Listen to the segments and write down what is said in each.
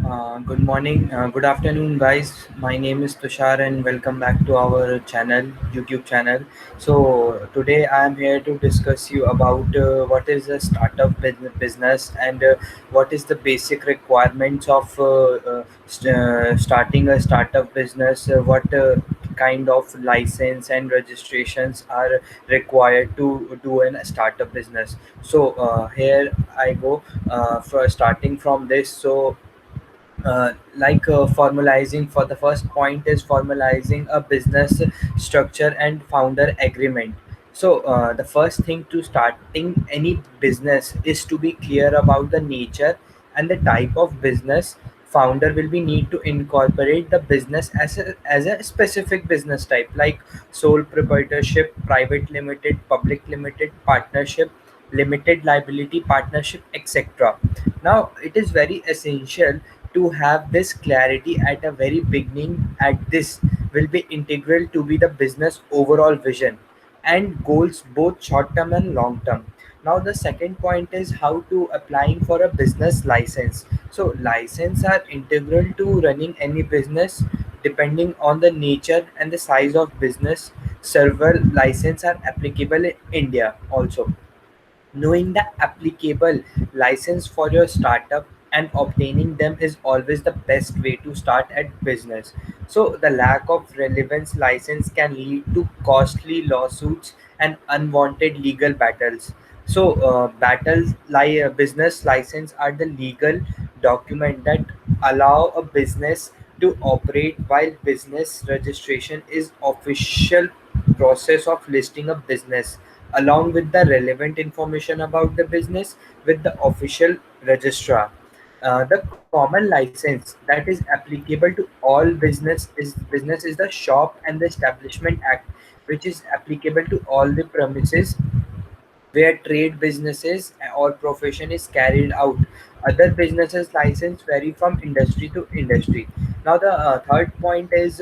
Good morning, good afternoon, guys. My name is Tushar, and welcome back to our channel, YouTube channel. So today I am here to discuss you about what is a startup business and what is the basic requirements of starting a startup business. What kind of license and registrations are required to do a startup business. So here I go for starting from this. Formalizing for the first point is formalizing a business structure and founder agreement. So the first thing to starting any business is to be clear about the nature and the type of business. Founder will be need to incorporate the business as a specific business type, like sole proprietorship, private limited, public limited, partnership, limited liability partnership, etc. Now it is very essential to have this clarity at a very beginning, at this will be integral to be the business overall vision and goals, both short term and long term. Now the second point is how to applying for a business license. So license are integral to running any business depending on the nature and the size of business. Several license are applicable in India also. Knowing the applicable license for your startup and obtaining them is always the best way to start at business. So the lack of relevance license can lead to costly lawsuits and unwanted legal battles. So business license are the legal document that allow a business to operate, while business registration is official process of listing a business along with the relevant information about the business with the official registrar. The common license that is applicable to all business is the Shop and the Establishment Act, which is applicable to all the premises where trade businesses or profession is carried out. Other businesses license vary from industry to industry. Now the third point is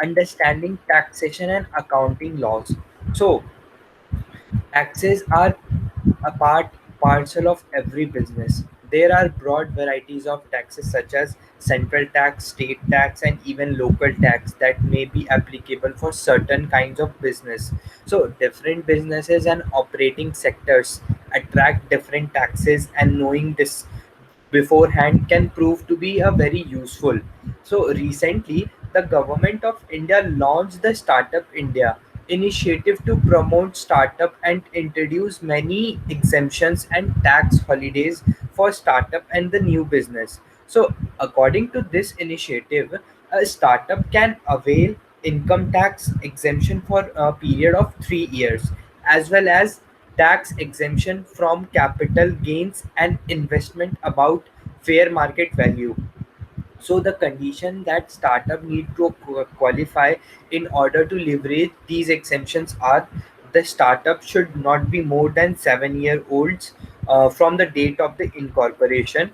understanding taxation and accounting laws. So taxes are a parcel of every business. There are broad varieties of taxes such as central tax, state tax, and even local tax that may be applicable for certain kinds of business. So different businesses and operating sectors attract different taxes, and knowing this beforehand can prove to be a very useful. So recently, the government of India launched the Startup India initiative to promote startup and introduce many exemptions and tax holidays for startup and the new business. So according to this initiative, a startup can avail income tax exemption for a period of 3 years, as well as tax exemption from capital gains and investment about fair market value. So the condition that startup need to qualify in order to leverage these exemptions are: the startup should not be more than 7 year olds from the date of the incorporation,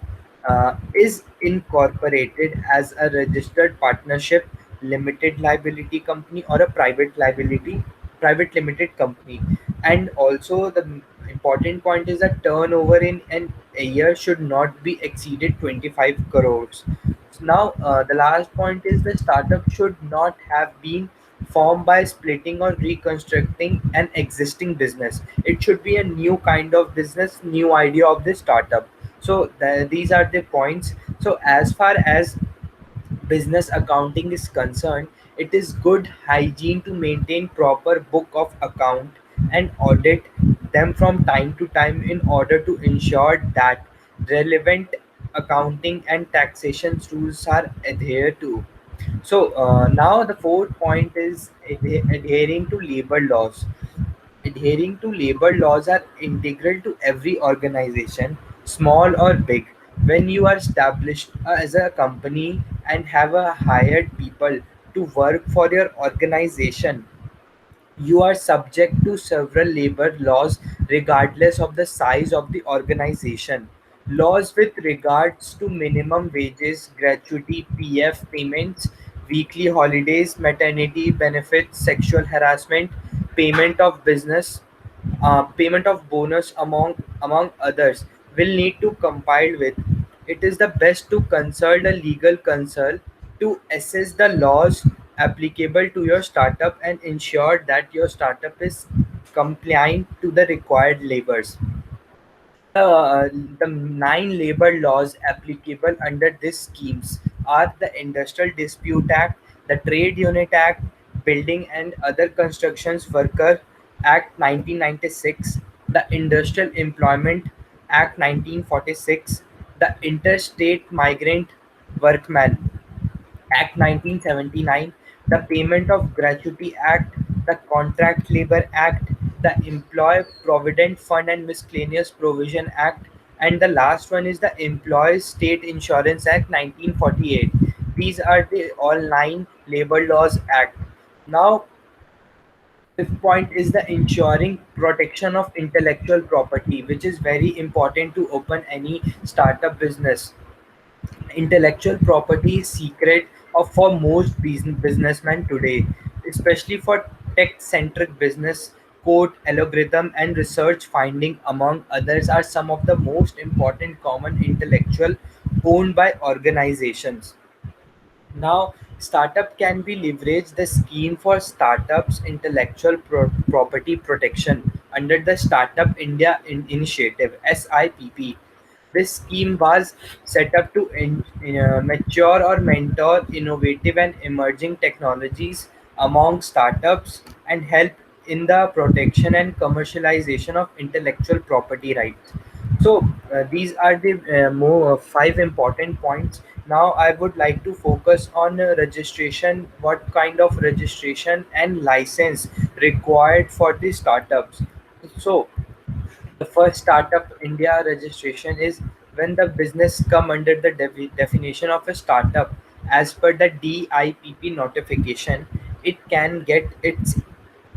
is incorporated as a registered partnership, limited liability company, or a private limited company. And also the important point is that turnover in a year should not be exceeded 25 crores. Now, the last point is the startup should not have been formed by splitting or reconstructing an existing business. It should be a new kind of business, new idea of the startup. So these are the points. So as far as business accounting is concerned, it is good hygiene to maintain proper book of account and audit them from time to time in order to ensure that relevant accounting and taxation rules are adhered to. So now the fourth point is adhering to labor laws. Adhering to labor laws are integral to every organization, small or big. When you are established as a company and have hired people to work for your organization, you are subject to several labor laws regardless of the size of the organization. Laws with regards to minimum wages, gratuity, PF payments, weekly holidays, maternity benefits, sexual harassment, payment of payment of bonus, among others, will need to compile with. it is the best to consult a legal counsel to assess the laws applicable to your startup and ensure that your startup is compliant to the required labors. The nine labor laws applicable under these schemes are the Industrial Dispute Act, the Trade Unit Act, Building and Other Constructions Worker Act 1996, the Industrial Employment Act 1946, the Interstate Migrant Workman Act 1979, the Payment of Gratuity Act, the Contract Labour Act, the Employee Provident Fund and Miscellaneous Provision Act, and the last one is the Employees State Insurance Act 1948. These are the all nine Labour Laws Act. Now, fifth point is the ensuring protection of intellectual property, which is very important to open any startup business. Intellectual property is secret of for most businessmen today, especially for tech-centric business. Code, algorithm, and research finding, among others, are some of the most important common intellectual owned by organizations. Now, startup can be leveraged the scheme for startups intellectual property protection under the Startup India Initiative (SIPP). This scheme was set up to mature or mentor innovative and emerging technologies among startups and help in the protection and commercialization of intellectual property rights. So these are the more five important points. Now I would like to focus on registration, what kind of registration and license required for the startups. So the first Startup India registration is when the business come under the definition of a startup as per the DIPP notification. It can get its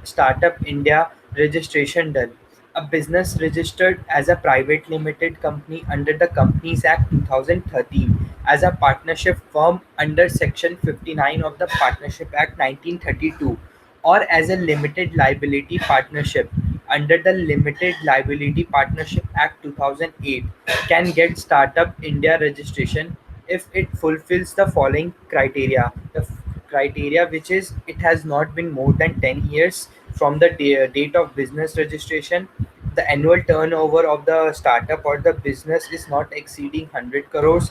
Startup India registration done. A business registered as a private limited company under the Companies Act 2013, as a partnership firm under Section 59 of the Partnership Act 1932, or as a limited liability partnership under the Limited Liability Partnership Act 2008, can get Startup India registration if it fulfills the following criteria. The criteria, which is it has not been more than 10 years from the date of business registration, the annual turnover of the startup or the business is not exceeding 100 crores,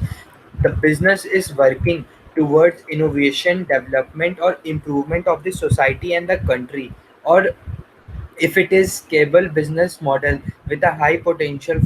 the business is working towards innovation, development, or improvement of the society and the country, or if it is scalable business model with a high potential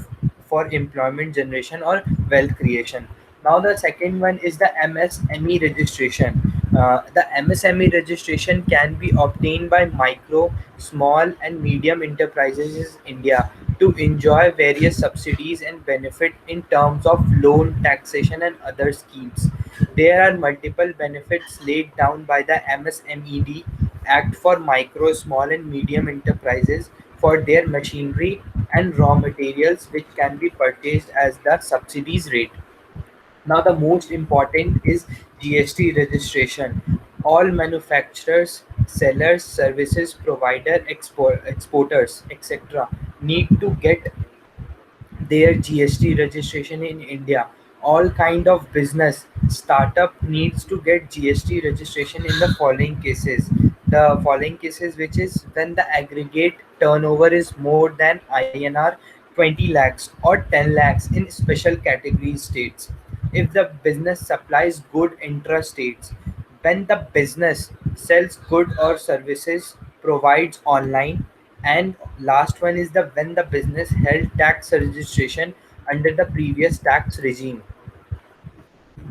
for employment generation or wealth creation. Now the second one is the MSME registration. The MSME registration can be obtained by micro, small and medium enterprises in India to enjoy various subsidies and benefit in terms of loan, taxation and other schemes. There are multiple benefits laid down by the MSMED Act for micro, small and medium enterprises for their machinery and raw materials, which can be purchased as the subsidies rate. Now the most important is GST registration. All manufacturers, sellers, services provider, exporters, etc. need to get their GST registration in India. All kind of business startup needs to get GST registration in the following cases. The following cases, which is when the aggregate turnover is more than INR 20 lakhs or 10 lakhs in special category states. If the business supplies good intra-states, when the business sells good or services provides online, and last one is the when the business held tax registration under the previous tax regime.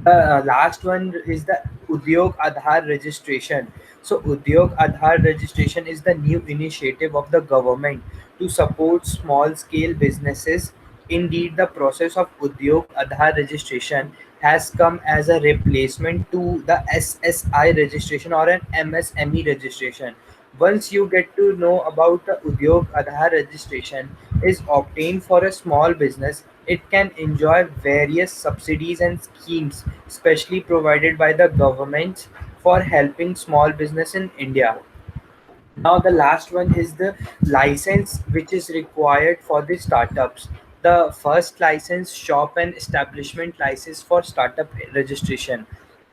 The last one is the Udyog Aadhaar registration. So Udyog Aadhaar registration is the new initiative of the government to support small scale businesses. Indeed, the process of Udyog Aadhaar registration has come as a replacement to the SSI registration or an MSME registration. Once you get to know about the Udyog Aadhaar registration is obtained for a small business, it can enjoy various subsidies and schemes specially provided by the government for helping small business in India. Now the last one is the license which is required for the startups. The first license, shop and establishment license for startup registration.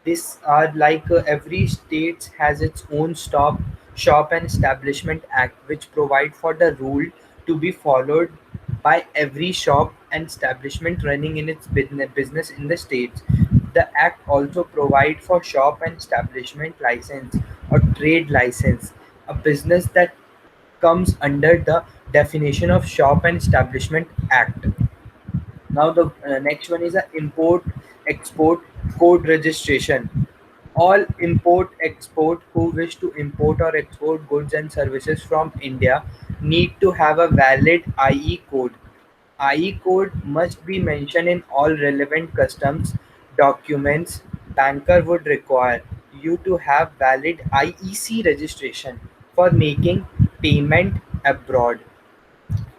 These are like every state has its own shop and establishment act, which provide for the rule to be followed by every shop and establishment running in its business in the states. The act also provide for shop and establishment license or trade license, a business that comes under the definition of Shop and Establishment Act. Now the next one is a import export code registration. All import export who wish to import or export goods and services from India need to have a valid IE code. IE code must be mentioned in all relevant customs documents. Banker would require you to have valid IEC registration for making payment abroad.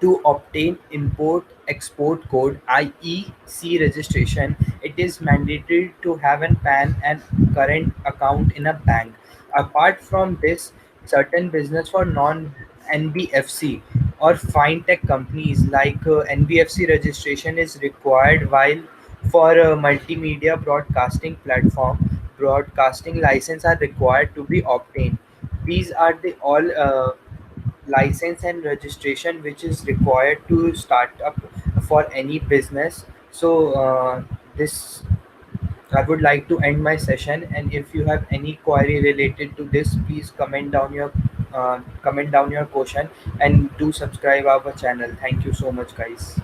To obtain import-export code (IEC) registration, it is mandatory to have an PAN and current account in a bank. Apart from this, certain business for non-NBFC or fintech companies like NBFC registration is required, while for a multimedia broadcasting platform, broadcasting license are required to be obtained. These are the all license and registration which is required to start up for any business. So this I would like to end my session, and if you have any query related to this, please comment down your question, and do subscribe our channel. Thank you so much, guys.